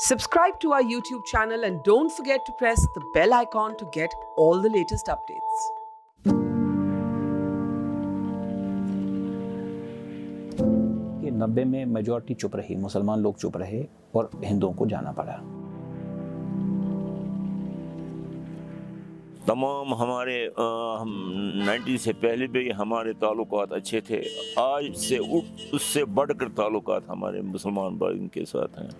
Subscribe to our YouTube channel and don't forget to press the bell icon to get all the latest updates. कि 90 में majority चुप रही, मुसलमान लोग चुप रहे और हिंदुओं को जाना पड़ा। तमाम हमारे 90 से पहले भी हमारे ताल्लुकात अच्छे थे। आज से उससे बढ़कर ताल्लुकात हमारे मुसलमान भाइयों के साथ हैं।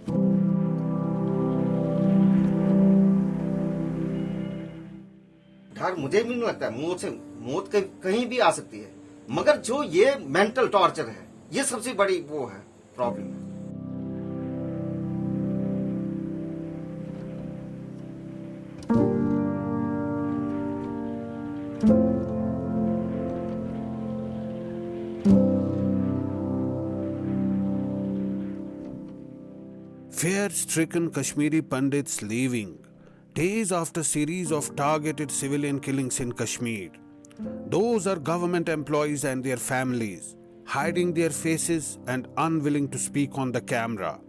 डर मुझे भी नहीं लगता है मौत कहीं भी आ सकती है, मगर जो ये मेंटल टॉर्चर है, ये सबसे बड़ी वो है प्रॉब्लम है। Fear-stricken Kashmiri Pandits leaving days after series of targeted civilian killings in Kashmir. Those are government employees and their families, hiding their faces and unwilling to speak on the camera.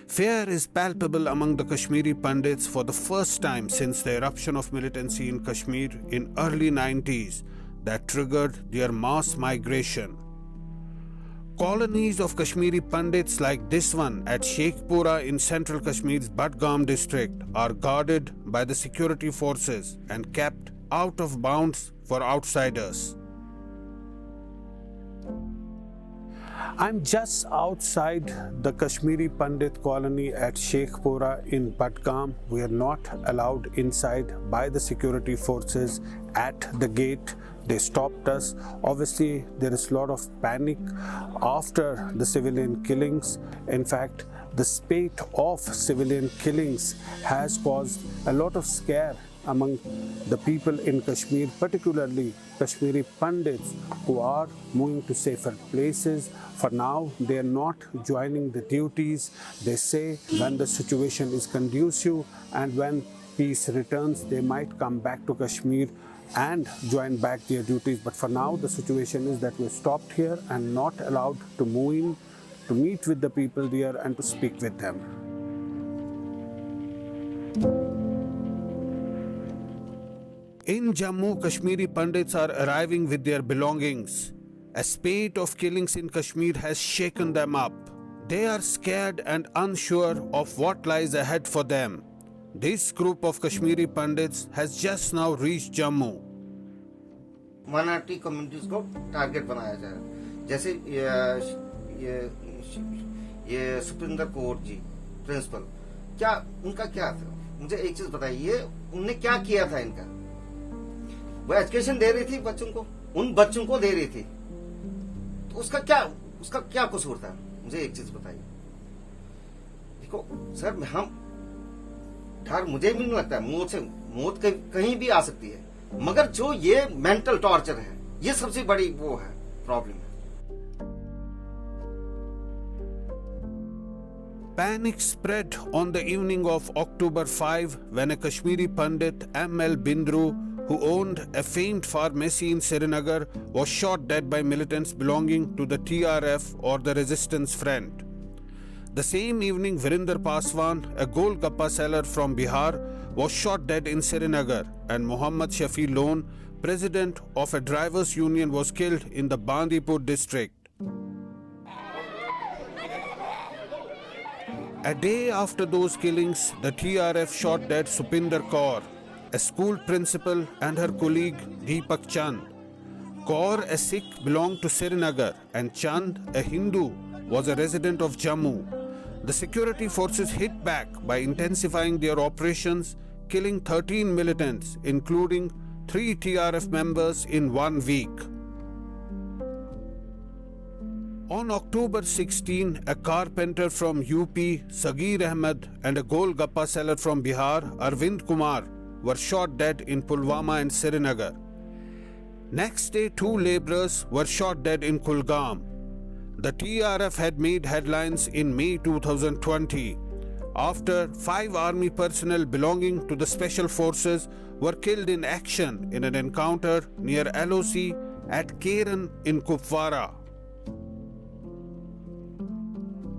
Fear is palpable among the Kashmiri Pandits for the first time since the eruption of militancy in Kashmir in early 90s that triggered their mass migration. Colonies of Kashmiri Pandits like this one at Sheikhpura in central Kashmir's Budgam district are guarded by the security forces and kept out of bounds for outsiders. I'm just outside the Kashmiri Pandit colony at Sheikhpura in Budgam. We are not allowed inside by the security forces at the gate. They stopped us. Obviously, there is a lot of panic after the civilian killings. In fact, the spate of civilian killings has caused a lot of scare among the people in Kashmir, particularly Kashmiri Pandits who are moving to safer places. For now, they are not joining the duties. They say when the situation is conducive and when peace returns, they might come back to Kashmir and join back their duties. But for now, the situation is that we're stopped here and not allowed to move in, to meet with the people there and to speak with them. In Jammu, Kashmiri Pandits are arriving with their belongings. A spate of killings in Kashmir has shaken them up. They are scared and unsure of what lies ahead for them. This group of Kashmiri Pandits has just now reached Jammu. Minority communities को target बनाया जा रहा है, जैसे ये सुप्रिंदर Kaur ji principal, क्या उनका क्या था? मुझे एक चीज बताइए, उनने क्या किया था? इनका वो एजुकेशन दे रही थी बच्चों को, उन बच्चों को दे रही थी, तो उसका क्या कसूर था? मुझे एक चीज बताइए। देखो सर, डर मुझे भी नहीं लगता है मौत कहीं भी आ सकती है, मगर जो ये मेंटल टॉर्चर है, ये सबसे बड़ी वो है प्रॉब्लम है। Panic spread on the evening of October 5 when a Kashmiri Pandit, M.L. Bindru, who owned a famed pharmacy in Srinagar, was shot dead by militants belonging to the TRF or the Resistance Front. The same evening, Virinder Paswan, a Golgappa seller from Bihar, was shot dead in Srinagar, and Muhammad Shafi Lone, president of a drivers' union, was killed in the Bandipur district. A day after those killings, the TRF shot dead Supinder Kaur, a school principal, and her colleague Deepak Chand. Kaur, a Sikh, belonged to Srinagar, and Chand, a Hindu, was a resident of Jammu. The security forces hit back by intensifying their operations, killing 13 militants, including 3 TRF members in 1 week. On October 16, a carpenter from UP, Sagir Ahmed, and a Golgappa seller from Bihar, Arvind Kumar, were shot dead in Pulwama and Srinagar. Next day, 2 laborers were shot dead in Kulgam. The TRF had made headlines in May 2020 after 5 army personnel belonging to the special forces were killed in action in an encounter near LOC at Keren in Kupwara.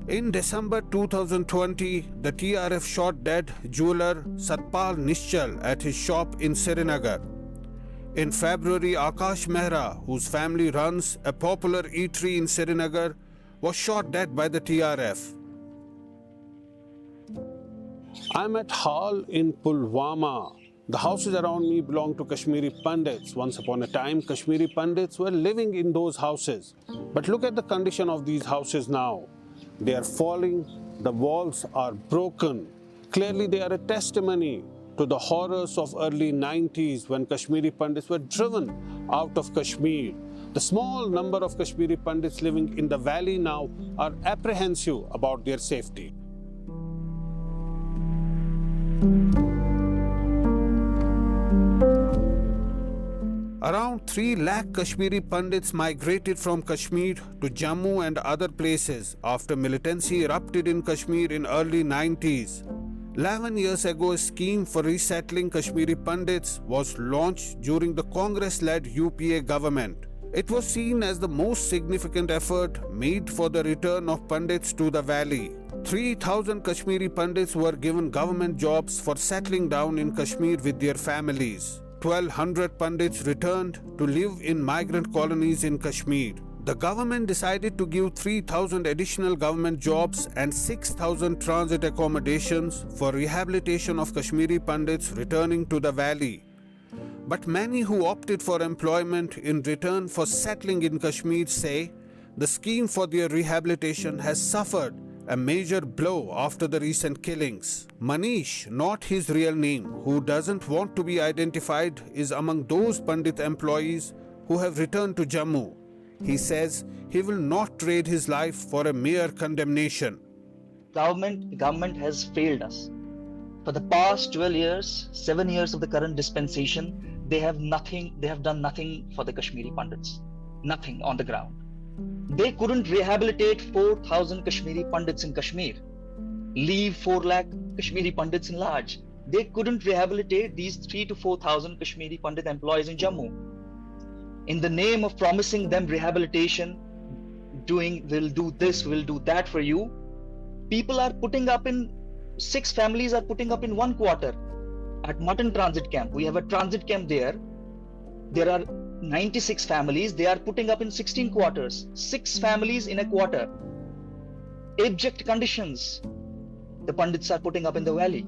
In December 2020, the TRF shot dead jeweler Satpal Nischal at his shop in Srinagar. In February, Akash Mehra, whose family runs a popular eatery in Srinagar, was shot dead by the TRF. I'm at Hall in Pulwama. The houses around me belong to Kashmiri Pandits. Once upon a time, Kashmiri Pandits were living in those houses. But look at the condition of these houses now. They are falling, the walls are broken. Clearly, they are a testimony to the horrors of early 90s when Kashmiri Pandits were driven out of Kashmir. The small number of Kashmiri Pandits living in the valley now are apprehensive about their safety. Around 3 lakh Kashmiri Pandits migrated from Kashmir to Jammu and other places after militancy erupted in Kashmir in early 90s. 11 years ago, a scheme for resettling Kashmiri Pandits was launched during the Congress-led UPA government. It was seen as the most significant effort made for the return of Pandits to the valley. 3,000 Kashmiri Pandits were given government jobs for settling down in Kashmir with their families. 1,200 Pandits returned to live in migrant colonies in Kashmir. The government decided to give 3,000 additional government jobs and 6,000 transit accommodations for rehabilitation of Kashmiri Pandits returning to the valley. But many who opted for employment in return for settling in Kashmir say the scheme for their rehabilitation has suffered a major blow after the recent killings. Manish, not his real name, who doesn't want to be identified, is among those Pandit employees who have returned to Jammu. He says he will not trade his life for a mere condemnation. Government has failed us. For the past 12 years, 7 years of the current dispensation, they have done nothing for the Kashmiri Pandits. Nothing on the ground. They couldn't rehabilitate 4,000 Kashmiri Pandits in Kashmir. Leave 4 lakh Kashmiri Pandits in large. They couldn't rehabilitate these 3,000 to 4,000 Kashmiri Pandit employees in Jammu. In the name of promising them rehabilitation, we'll do this, we'll do that for you, people are putting up in 6 families are putting up in 1 quarter at Mutton Transit Camp. We have a transit camp there. There are 96 families. They are putting up in 16 quarters. 6 families in a quarter. Abject conditions. The Pandits are putting up in the valley.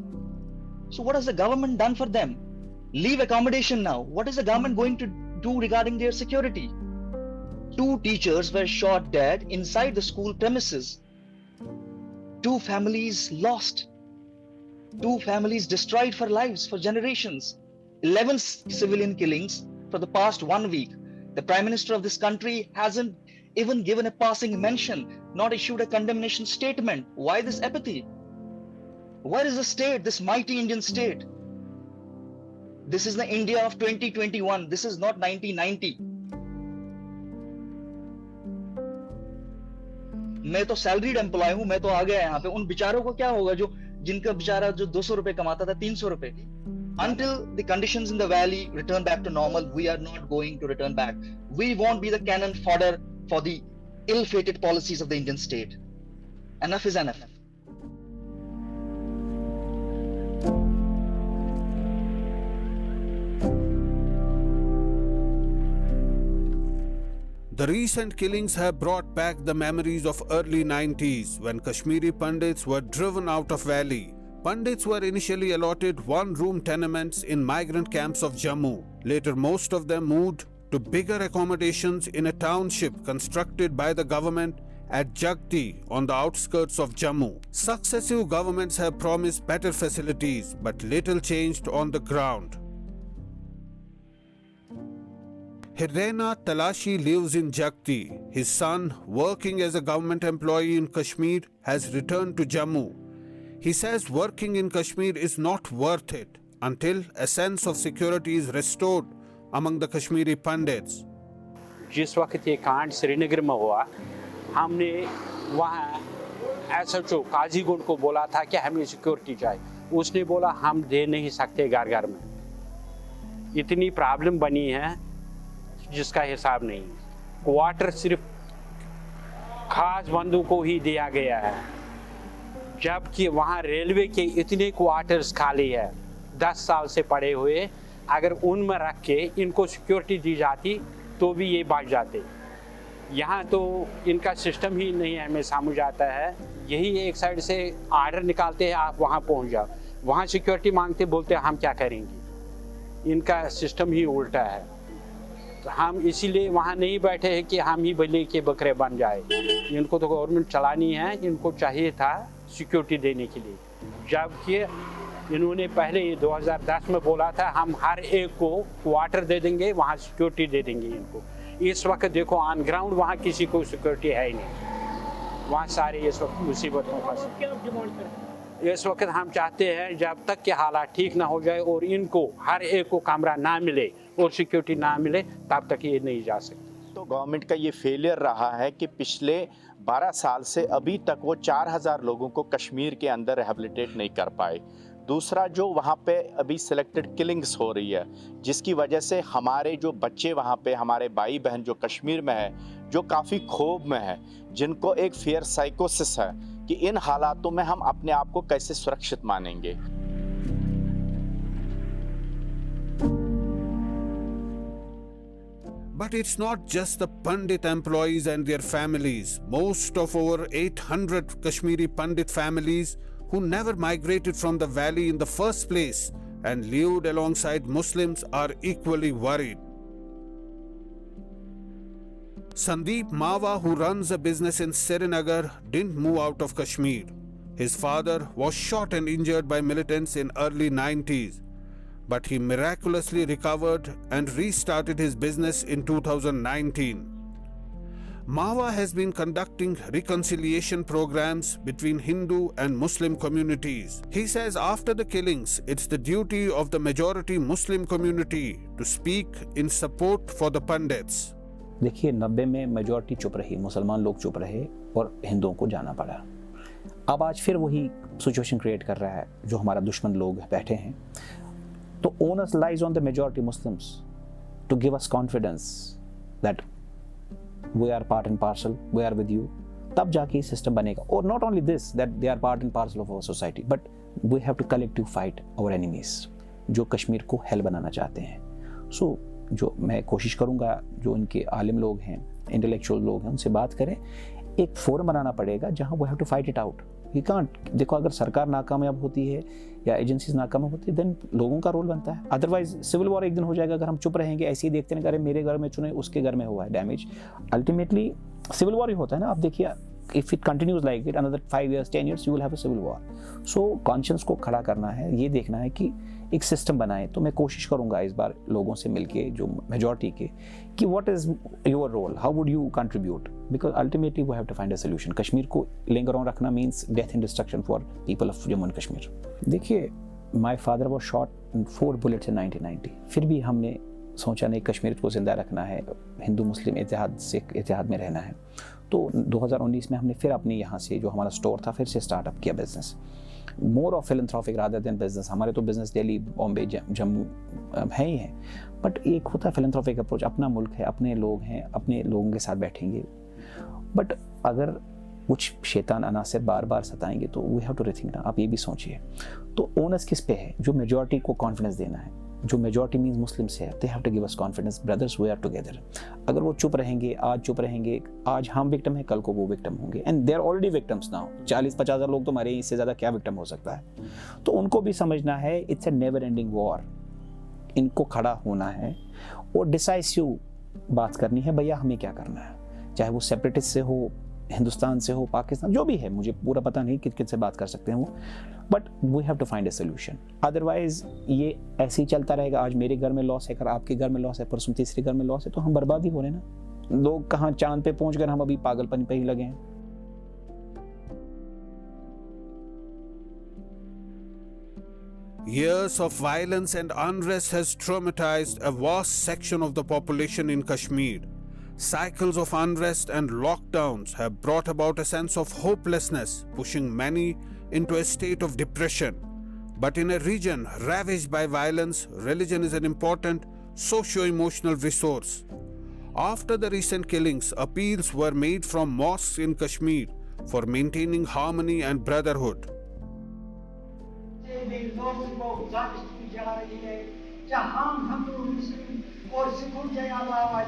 So what has the government done for them? Leave accommodation now. What is the government going to do regarding their security? 2 teachers were shot dead inside the school premises. 2 families lost. 2 families destroyed for lives, for generations. 11 civilian killings for the past 1 week. The Prime Minister of this country hasn't even given a passing mention, not issued a condemnation statement. Why this apathy? Where is the state, this mighty Indian state? This is the India of 2021. This is not 1990. मैं तो salaried employee हूं, मैं तो आ गया यहाँ पे. उन बेचारों को क्या होगा जिनका बेचारा जो 200 रुपए कमाता था 300 रुपए. Until the conditions in the valley return back to normal, we are not going to return back. We won't be the cannon fodder for the ill-fated policies of the Indian state. Enough is enough. The recent killings have brought back the memories of early 90s when Kashmiri Pandits were driven out of valley. Pandits were initially allotted one-room tenements in migrant camps of Jammu. Later, most of them moved to bigger accommodations in a township constructed by the government at Jagti on the outskirts of Jammu. Successive governments have promised better facilities, but little changed on the ground. Hirena Talashi lives in Jagti. His son, working as a government employee in Kashmir, has returned to Jammu. He says working in Kashmir is not worth it until a sense of security is restored among the Kashmiri Pandits. जिस वक्त ये कांड श्रीनगर में हुआ, हमने वहाँ SHO Qazigund को बोला था कि हमें सिक्योरिटी चाहिए. उसने बोला हम दे नहीं सकते घर में. इतनी प्रॉब्लम बनी है जिसका हिसाब नहीं. क्वार्टर सिर्फ खास बंदों को ही दिया गया है, जबकि वहाँ रेलवे के इतने क्वार्टर्स खाली है 10 साल से पड़े हुए। अगर उनमें रख के इनको सिक्योरिटी दी जाती तो भी ये बच जाते। यहाँ तो इनका सिस्टम ही नहीं है, हमें समझ आता है। यही एक साइड से आर्डर निकालते हैं, आप वहाँ पहुँच जाओ, वहाँ सिक्योरिटी मांगते, बोलते हम क्या करेंगे। इनका सिस्टम ही उल्टा है। तो हम इसीलिए वहाँ नहीं बैठे हैं कि हम ही बलि के बकरे बन जाए। इनको तो गवर्नमेंट चलानी है, इनको चाहिए था सिक्योरिटी देने के लिए, जबकि इन्होंने पहले 2010 में बोला था हम हर एक को क्वार्टर दे देंगे, वहाँ सिक्योरिटी दे देंगे इनको। इस वक्त देखो ऑन ग्राउंड वहाँ किसी को सिक्योरिटी है ही नहीं, वहाँ सारे इस वक्त मुसीबत में फंसे। इस वक्त हम चाहते हैं जब तक के हालात ठीक ना हो जाए और इनको हर एक को कमरा ना मिले और सिक्योरिटी ना मिले, तब तक ये नहीं जा सकते। तो गवर्नमेंट का ये फेलियर रहा है कि पिछले 12 साल से अभी तक वो 4000 लोगों को कश्मीर के अंदर रिहेबिलिटेट नहीं कर पाए। दूसरा, जो वहाँ पे अभी सिलेक्टेड किलिंग्स हो रही है, जिसकी वजह से हमारे जो बच्चे वहाँ पे, हमारे भाई बहन जो कश्मीर में है, जो काफ़ी क्षोभ में है, जिनको एक फियर साइकोसिस है कि इन हालातों में हम अपने आप को कैसे सुरक्षित मानेंगे। But it's not just the Pandit employees and their families. Most of over 800 Kashmiri Pandit families who never migrated from the valley in the first place and lived alongside Muslims are equally worried. Sandeep Mawa, who runs a business in Srinagar, didn't move out of Kashmir. His father was shot and injured by militants in early 90s. But he miraculously recovered and restarted his business in 2019. Mawa has been conducting reconciliation programs between Hindu and Muslim communities. He says after the killings, it's the duty of the majority Muslim community to speak in support for the Pandits. देखिए 90 में majority चुप रही, मुसलमान लोग चुप रहे और हिंदुओं को जाना पड़ा। अब आज फिर वही सिचुएशन क्रिएट कर रहा है जो हमारा दुश्मन लोग बैठे हैं। तो onus lies on the majority Muslims to give us confidence that we are part and parcel, we are with you. तब जाके सिस्टम बनेगा। और not only this, that they are part and parcel of our society, but we have to collectively fight our enemies, जो कश्मीर को hello बनाना चाहते हैं। So जो मैं कोशिश करूँगा, जो इनके आलिम लोग हैं, इंटेलेक्चुअल लोग हैं, उनसे बात करें। एक फोरम बनाना पड़ेगा जहाँ we have to fight it out. You can't, देखो अगर सरकार नाकामयाब होती है या एजेंसीज नाकामयाब होती है, देन लोगों का रोल बनता है। अदरवाइज सिविल वॉर एक दिन हो जाएगा अगर हम चुप रहेंगे, ऐसे ही देखते हैं, अरे मेरे घर में चुने, उसके घर में हुआ है डैमेज। अल्टीमेटली सिविल वॉर ही होता है ना। आप देखिए, if it continues like it another 5 years 10 years you will have a civil war. So conscience को खड़ा करना है, ये देखना है कि एक सिस्टम बनाए। तो मैं कोशिश करूंगा इस बार लोगों से मिलके, जो मेजॉरिटी के, कि what is your role, how would you contribute, because ultimately we have to find a solution. Kashmir को लिंगर ऑन रखना means death and destruction for people of Jammu and Kashmir. देखिए, my father was shot in 4 bullets in 1990। फिर भी हमने सोचा नहीं, कश्मीर को जिंदा रखना है, हिंदू मुस्लिम इत्तेहाद में रहना है। तो 2019 में हमने फिर अपने यहाँ से जो हमारा स्टोर था, फिर से स्टार्टअप किया business, more of philanthropic rather than business. हमारे तो बिजनेस दिल्ली, बॉम्बे, जम्मू है ही है, बट एक होता है फिलैंथ्रोपिक अप्रोच। अपना मुल्क है, अपने लोग हैं, अपने लोगों के साथ बैठेंगे। बट अगर कुछ शैतान अनासर बार बार सताएंगे तो वी हैव टू रिथिंक ना। आप ये भी सोचिए, तो ओनस किस पे है? जो मेजॉरिटी को कॉन्फिडेंस देना है। जो मेजॉरिटी मीन्स मुस्लिम्स है, they have to give us confidence, brothers we are together. अगर वो चुप रहेंगे, आज चुप रहेंगे, आज हम विक्टिम हैं, कल को वो विक्टिम होंगे, and they are already victims now. 40-50 हज़ार लोग तो मरे, इससे ज़्यादा क्या विक्टिम हो सकता है? तो उनको भी समझना है it's a never ending war. इनको खड़ा होना है और डिसाइसिव बात करनी है, भैया हमें क्या करना है, चाहे वो सेपरेटिस्ट से हो, हिंदुस्तान से हो, पाकिस्तान, जो भी है, मुझे पूरा पता नहीं किस किस से बात कर सकते हैं वो, but we have to find a solution. Otherwise ये ऐसे ही चलता रहेगा। आज मेरे घर में लॉस है, अगर आपके घर में लॉस है, परसों तीसरे घर में लॉस है, तो हम बर्बाद ही हो रहे ना। लोग कहाँ चांद पे पहुंच गए, हम अभी पागलपन पे ही लगे हैं। Years of violence and unrest has traumatized a vast section of the population in Kashmir. Cycles of unrest and lockdowns have brought about a sense of hopelessness, pushing many into a state of depression. But in a region ravaged by violence, religion is an important socio-emotional resource. After the recent killings, appeals were made from mosques in Kashmir for maintaining harmony and brotherhood. और सिखों के अलावा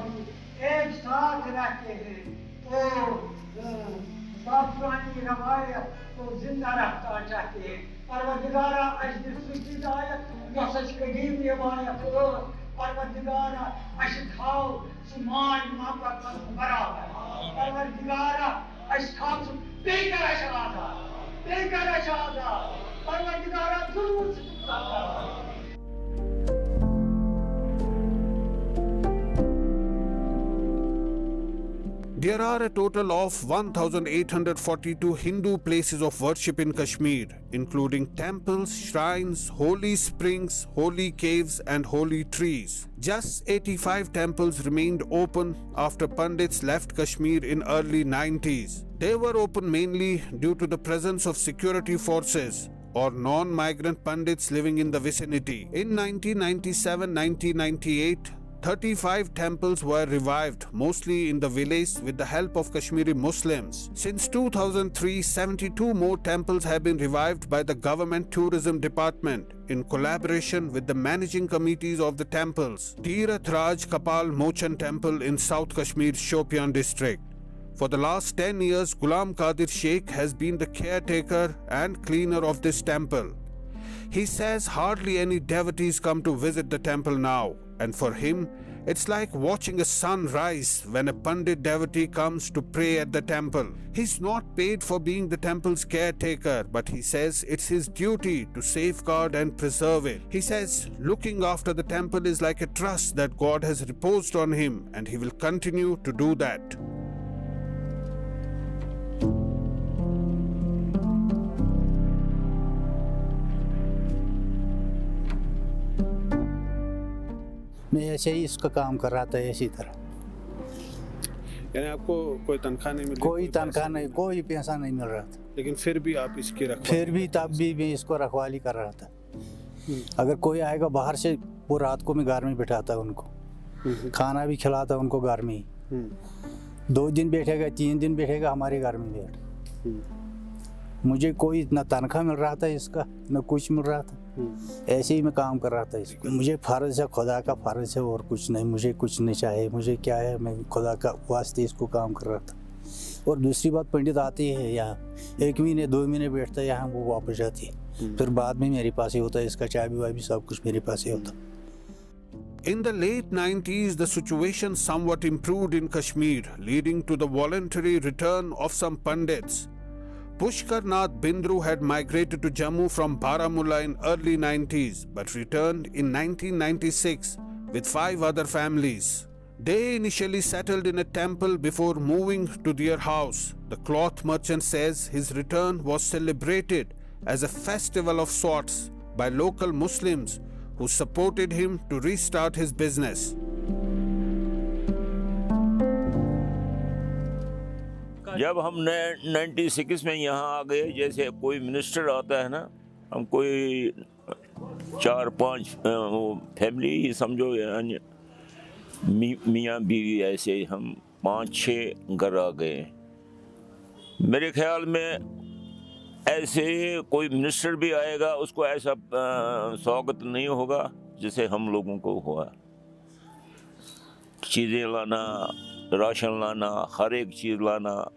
एक साथ रहते हैं तो पुरानी रवायत को जिंदा रखना चाहते हैं परवरदिगारा अजद सुचिदायत नसज कदीम रवायत परवरदिगारा अशखाओ सुमान मोहब्बत बराबर परवरदिगारा अशखाओ बेकर अशादा परवरदिगारा जुल्म से छुटकारा There are a total of 1,842 Hindu places of worship in Kashmir, including temples, shrines, holy springs, holy caves, and holy trees. Just 85 temples remained open after Pandits left Kashmir in early 90s. They were open mainly due to the presence of security forces or non-migrant Pandits living in the vicinity. In 1997-1998, 35 temples were revived, mostly in the village with the help of Kashmiri Muslims. Since 2003, 72 more temples have been revived by the government tourism department in collaboration with the managing committees of the temples. Tirath Raj Kapal Mochan Temple in South Kashmir, Shopian district. For the last 10 years, Ghulam Qadir Sheikh has been the caretaker and cleaner of this temple. He says hardly any devotees come to visit the temple now, and for him, it's like watching a sun rise when a Pandit devotee comes to pray at the temple. He's not paid for being the temple's caretaker, but he says it's his duty to safeguard and preserve it. He says looking after the temple is like a trust that God has reposed on him, and he will continue to do that. मैं ऐसे ही इसका काम कर रहा था इसी तरह। यानी आपको कोई तनख्वाह नहीं मिल रही? कोई तनख्वाह नहीं, कोई पैसा नहीं मिल रहा था। लेकिन फिर भी आप इसकी रखवाली? फिर भी तब भी मैं इसको रखवाली कर रहा था। अगर कोई आएगा बाहर से, वो रात को मैं घर में बिठाता उनको, खाना भी खिलाता उनको घर में ही। 2 दिन बैठेगा, 3 दिन बैठेगा हमारे घर में बैठ। मुझे कोई ना तनख्वाह मिल रहा था इसका, न कुछ मिल रहा था। ऐसे ही मैं काम कर रहा था इसको। मुझे फ़र्ज़ है, खुदा का फ़र्ज़ है और कुछ नहीं। मुझे कुछ नहीं चाहिए। मुझे क्या है, मैं खुदा का वास्ते इसको काम कर रहा था। और दूसरी बात, पंडित आते हैं यहाँ, 1 महीने 2 महीने बैठता है यहाँ, वो वापस जाती है। फिर बाद में मेरे पास ही होता है, इसका चाबी वाबी सब कुछ मेरे पास ही होता। In the late 90s, the situation somewhat improved in Kashmir, leading to the voluntary return of some Pandits. Pushkar Nath Bindru had migrated to Jammu from Baramulla in early 90s, but returned in 1996 with 5 other families. They initially settled in a temple before moving to their house. The cloth merchant says his return was celebrated as a festival of sorts by local Muslims who supported him to restart his business. जब हम 96 में यहाँ आ गए, जैसे कोई minister आता है ना, हम कोई 4-5 फैमिली ही समझो, यानी मियाँ बीवी, ऐसे हम 5-6 घर आ गए। मेरे ख्याल में ऐसे कोई मिनिस्टर भी आएगा, उसको ऐसा स्वागत नहीं होगा जैसे हम लोगों को हुआ। चीज़ें लाना, राशन लाना, हर एक चीज़ लाना।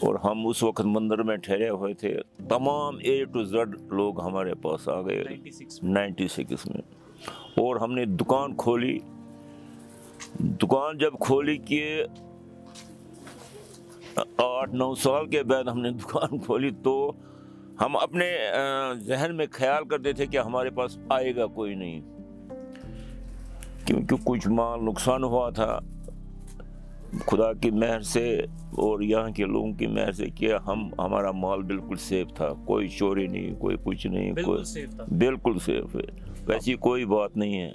और हम उस वक्त मंदिर में ठहरे हुए थे, तमाम A to Z लोग हमारे पास आ गए 96 में। और हमने दुकान खोली। दुकान जब खोली कि 8-9 साल के बाद हमने दुकान खोली, तो हम अपने जहन में ख्याल करते थे कि हमारे पास आएगा कोई नहीं, क्योंकि कुछ माल नुकसान हुआ था। खुदा की मेहर से और यहाँ के लोगों की मेहर से किया, हमारा माल बिल्कुल सेफ था, कोई चोरी नहीं, कोई कुछ नहीं, बिल्कुल सेफ था, बिल्कुल सेफ है। वैसी कोई बात नहीं है।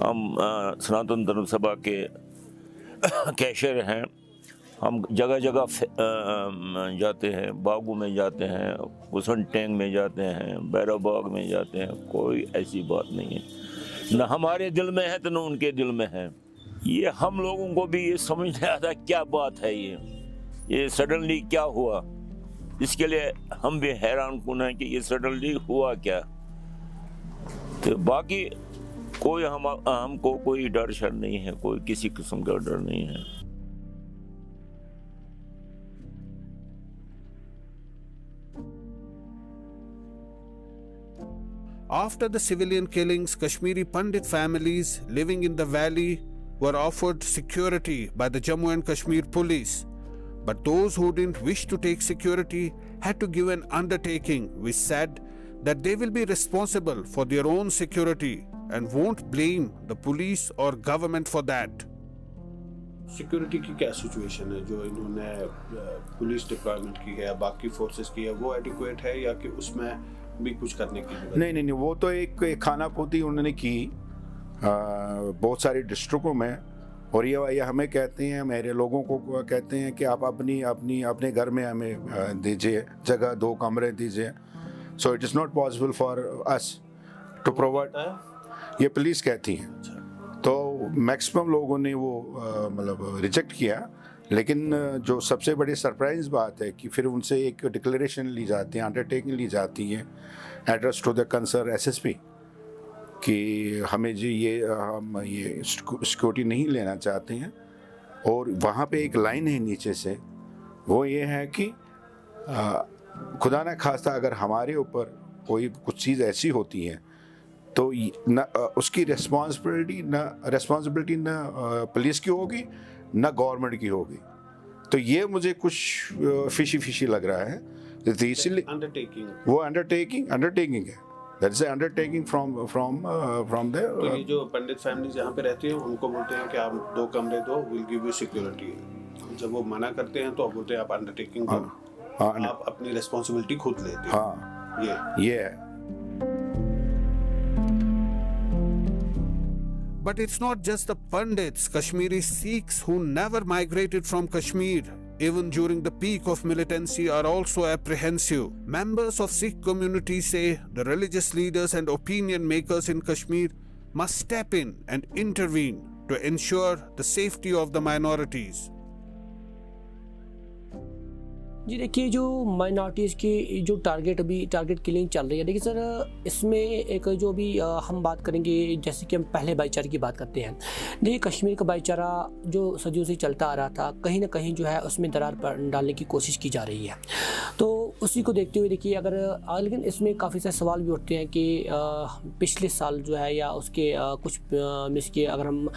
हम सनातन धर्म सभा के कैशियर हैं। हम जगह जगह जाते हैं, बागों में जाते हैं, हुसन टैंक में जाते हैं, बैरो बाग में जाते हैं। कोई ऐसी बात नहीं है, न हमारे दिल में है तो न उनके दिल में है। ये हम लोगों को भी ये समझ नहीं आता क्या बात है ये सडनली क्या हुआ। इसके लिए हम भी हैरान कुन हैं कि ये सडनली हुआ क्या। तो बाकी कोई हमको कोई डर शर नहीं है, कोई किसी किस्म का डर नहीं है। After the civilian killings, Kashmiri Pandit families living in the valley were offered security by the Jammu and Kashmir police. But those who didn't wish to take security had to give an undertaking which said that they will be responsible for their own security and won't blame the police or government for that. Security की क्या situation है जो इन्होंने police deployment की है, बाकी forces की है, वो एडिक्वेट है या कि उसमें भी कुछ करने की जरूरत? नहीं, वो तो एक खानापूर्ति उन्होंने की बहुत सारे डिस्ट्रिक्टों में, और ये हमें कहते हैं, मेरे लोगों को कहते हैं कि आप अपने घर में हमें दीजिए जगह, 2 कमरे दीजिए। So it is not possible for us to provide, ये पुलिस कहती है। तो मैक्सिमम लोगों ने वो मतलब रिजेक्ट किया, लेकिन जो सबसे बड़ी सरप्राइज बात है कि फिर उनसे एक डिक्लेरेशन ली जाती है, अंडरटेकिंग ली जाती है address to the concern SSP कि हम ये सिक्योरिटी नहीं लेना चाहते हैं। और वहाँ पे एक लाइन है नीचे से, वो ये है कि खुदा न खास्ता अगर हमारे ऊपर कोई कुछ चीज़ ऐसी होती है तो न उसकी रिस्पॉन्सिबिलिटी न पुलिस की होगी न गवर्नमेंट की होगी। तो ये मुझे कुछ फिशी लग रहा है। तो इसीलिए वो अंडरटेकिंग है, that is undertaking from the. तो ये जो पंडित फैमिलीज यहाँ पे रहती हैं उनको बोलते हैं कि आप 2 कमरे दो, विल गिव यू सिक्योरिटी। जब वो मना करते हैं तो आप बोलते हैं आप अंडरटेकिंग दो, आप अपनी रिस्पॉन्सिबिलिटी खुद लेते हैं। हाँ, ये है। But it's not just the Pandits, Kashmiri Sikhs who never migrated from Kashmir, even during the peak of militancy, are also apprehensive. Members of Sikh community say the religious leaders and opinion makers in Kashmir must step in and intervene to ensure the safety of the minorities. जी देखिए, जो minorities की जो target killing चल रही है, देखिए sir, इसमें एक जो भी हम बात करेंगे, जैसे कि हम पहले भाईचारे की बात करते हैं। देखिए, कश्मीर का भाईचारा जो सदियों से चलता आ रहा था, कहीं ना कहीं जो है उसमें दरार डालने की कोशिश की जा रही है। तो उसी को देखते हुए देखिए, लेकिन इसमें काफ़ी सारे सवाल भी उठते हैं कि पिछले साल जो है या उसके अगर हम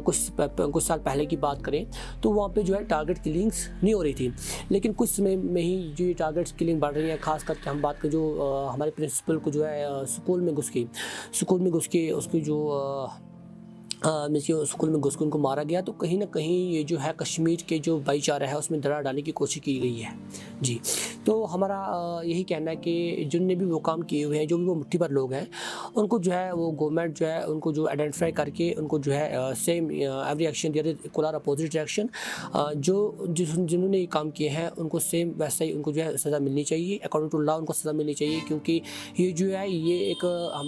कुछ साल पहले की बात करें तो वहाँ पे जो है टारगेट किलिंग्स नहीं हो रही थी, लेकिन कुछ में ही जो ये टारगेट किलिंग बढ़ रही है। खास करके हम बात करें जो हमारे प्रिंसिपल को जो है स्कूल में घुस के उसकी जो स्कूल में घुस के उनको मारा गया। तो कहीं ना कहीं ये जो है कश्मीर के जो भाईचारा है उसमें दरार डालने की कोशिश की गई है जी। तो हमारा यही कहना है कि जिनने भी वो काम किए हुए हैं, जो भी वो मुट्ठी भर लोग हैं, उनको जो है वो गवर्नमेंट जो है उनको जो आइडेंटिफाई करके उनको जो है same every action there equal और अपोजिट एक्शन, जिन्होंने ये काम किए हैं उनको सेम वैसा ही उनको जो है सज़ा मिलनी चाहिए, अकॉर्डिंग टू लॉ उनको सज़ा मिलनी चाहिए। क्योंकि ये जो है ये एक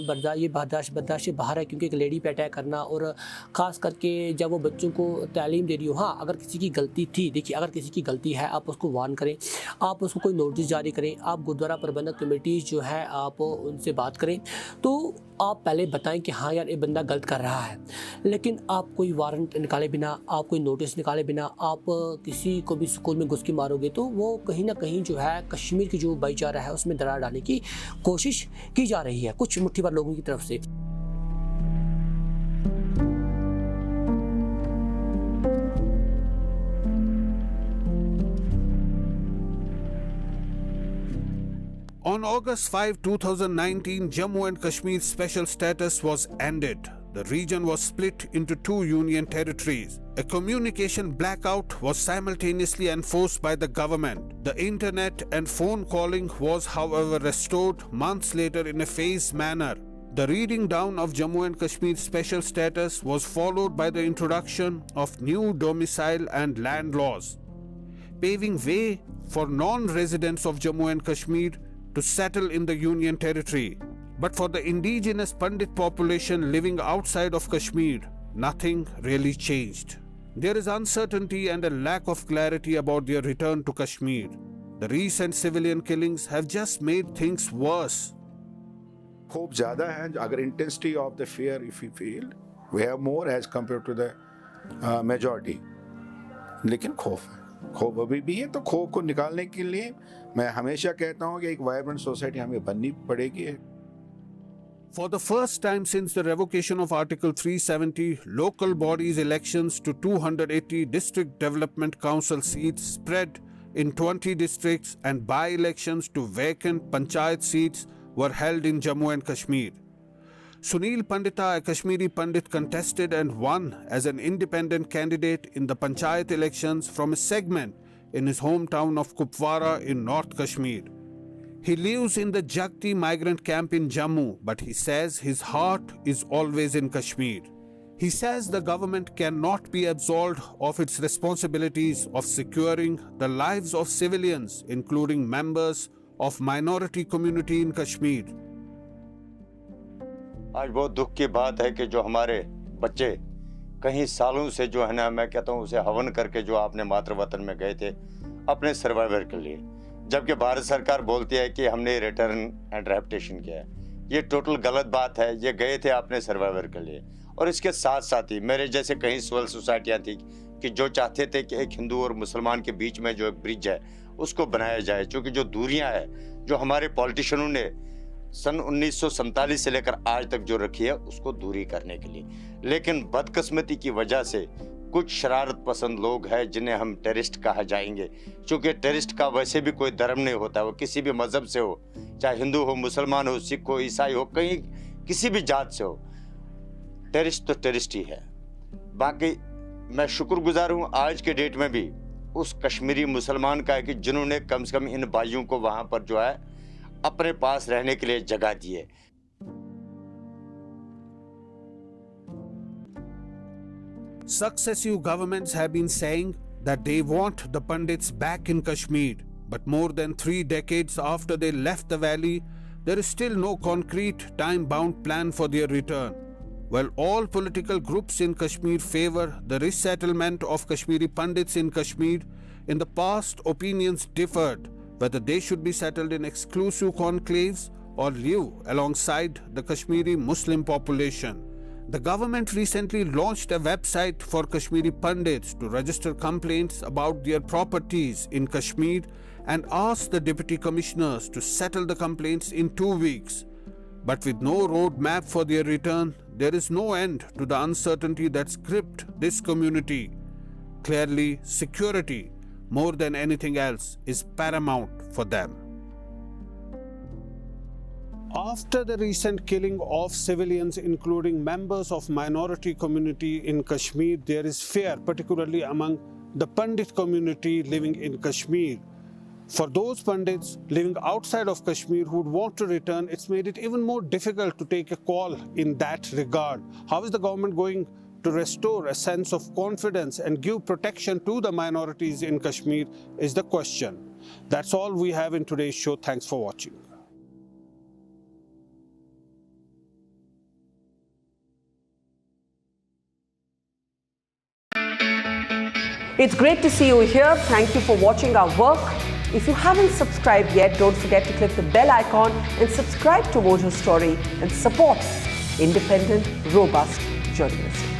बर्दाश्त बाहर है, क्योंकि एक लेडी पे अटैक करना, और ख़ास करके जब वो बच्चों को तालीम दे रही हो। हाँ, अगर किसी की गलती थी, देखिए अगर किसी की गलती है आप उसको वार्न करें, आप उसको कोई नोटिस जारी करें, आप गुरुद्वारा प्रबंधक कमेटी जो है आप उनसे बात करें, तो आप पहले बताएं कि हाँ यार ये बंदा गलत कर रहा है। लेकिन आप कोई वारंट निकाले बिना, आप कोई नोटिस निकाले बिना आप किसी को भी स्कूल में घुस के मारोगे तो वो कहीं ना कहीं जो है कश्मीर की जो भाईचारा है उसमें दरार डालने की कोशिश की जा रही है कुछ मुट्ठी भर लोगों की तरफ से। On August 5, 2019, Jammu and Kashmir's special status was ended. The region was split into 2 union territories. A communication blackout was simultaneously enforced by the government. The internet and phone calling was, however, restored months later in a phased manner. The reading down of Jammu and Kashmir's special status was followed by the introduction of new domicile and land laws, paving way for non-residents of Jammu and Kashmir to settle in the Union territory. But for the indigenous Pandit population living outside of Kashmir, nothing really changed. There is uncertainty and a lack of clarity about their return to Kashmir. The recent civilian killings have just made things worse. Hope ज़्यादा है. अगर intensity of the fear, if we feel, we have more as compared to the majority. लेकिन खौफ है. खौफ अभी भी है. तो खौफ को निकालने के लिए मैं हमेशा कहता हूँ कि एक वाइब्रेंट सोसाइटी हमें बननी पड़ेगी. For the first time since the revocation of Article 370, local bodies elections to 280 district development council seats spread in 20 districts and by-elections to vacant panchayat seats were held in Jammu and Kashmir. Sunil Pandita, a Kashmiri Pandit, contested and won as an independent candidate in the panchayat elections from a segment in his hometown of Kupwara in North Kashmir. He lives in the Jagti migrant camp in Jammu, but he says his heart is always in Kashmir. He says the government cannot be absolved of its responsibilities of securing the lives of civilians, including members of minority community in Kashmir. आज बहुत दुख की बात है कि जो हमारे बच्चे कहीं सालों से जो है ना, मैं कहता हूँ उसे हवन करके जो आपने मातृ वतन में गए थे अपने सर्वाइवर के लिए, जबकि भारत सरकार बोलती है कि हमने रिटर्न एंड रेपुटेशन किया है. ये टोटल गलत बात है. ये गए थे अपने सर्वाइवर के लिए. और इसके साथ साथ ही मेरे जैसे कई सिविल सोसाइटियाँ थी कि जो चाहते थे कि एक हिंदू और मुसलमान के बीच में जो एक ब्रिज है उसको बनाया जाए, क्योंकि जो दूरियां है जो हमारे पॉलिटिशियनों ने सन 1947 से लेकर आज तक जो रखी है उसको दूरी करने के लिए. लेकिन बदकिस्मती की वजह से कुछ शरारत पसंद लोग हैं जिन्हें हम टेररिस्ट कहा जाएंगे, क्योंकि टेररिस्ट का वैसे भी कोई धर्म नहीं होता. वो किसी भी मजहब से हो, चाहे हिंदू हो, मुसलमान हो, सिख हो, ईसाई हो, कहीं किसी भी जात से हो, टेररिस्ट तो टेररिस्ट ही है. बाकी मैं शुक्रगुजार हूँ आज के डेट में भी उस कश्मीरी मुसलमान का है कि जिन्होंने कम से कम इन भाइयों को वहाँ पर जो है अपने पास रहने के लिए जगह दी है. Successive governments have been saying that they want the Pandits back in Kashmir, but more than 3 decades after they left the valley, there is still no concrete time-bound plan for their return. While all political groups in Kashmir favor the resettlement of Kashmiri Pandits in Kashmir, in the past opinions differed whether they should be settled in exclusive conclaves or live alongside the Kashmiri Muslim population. The government recently launched a website for Kashmiri Pandits to register complaints about their properties in Kashmir and asked the deputy commissioners to settle the complaints in 2 weeks. But with no road map for their return, there is no end to the uncertainty that's gripped this community. Clearly, security, more than anything else, is paramount for them. After the recent killing of civilians, including members of minority community in Kashmir, there is fear, particularly among the Pandit community living in Kashmir. For those Pandits living outside of Kashmir who would want to return, it's made it even more difficult to take a call in that regard. How is the government going to restore a sense of confidence and give protection to the minorities in Kashmir is the question. That's all we have in today's show. Thanks for watching. It's great to see you here. Thank you for watching our work. If you haven't subscribed yet, don't forget to click the bell icon and subscribe to Mojo Story and support independent, robust journalism.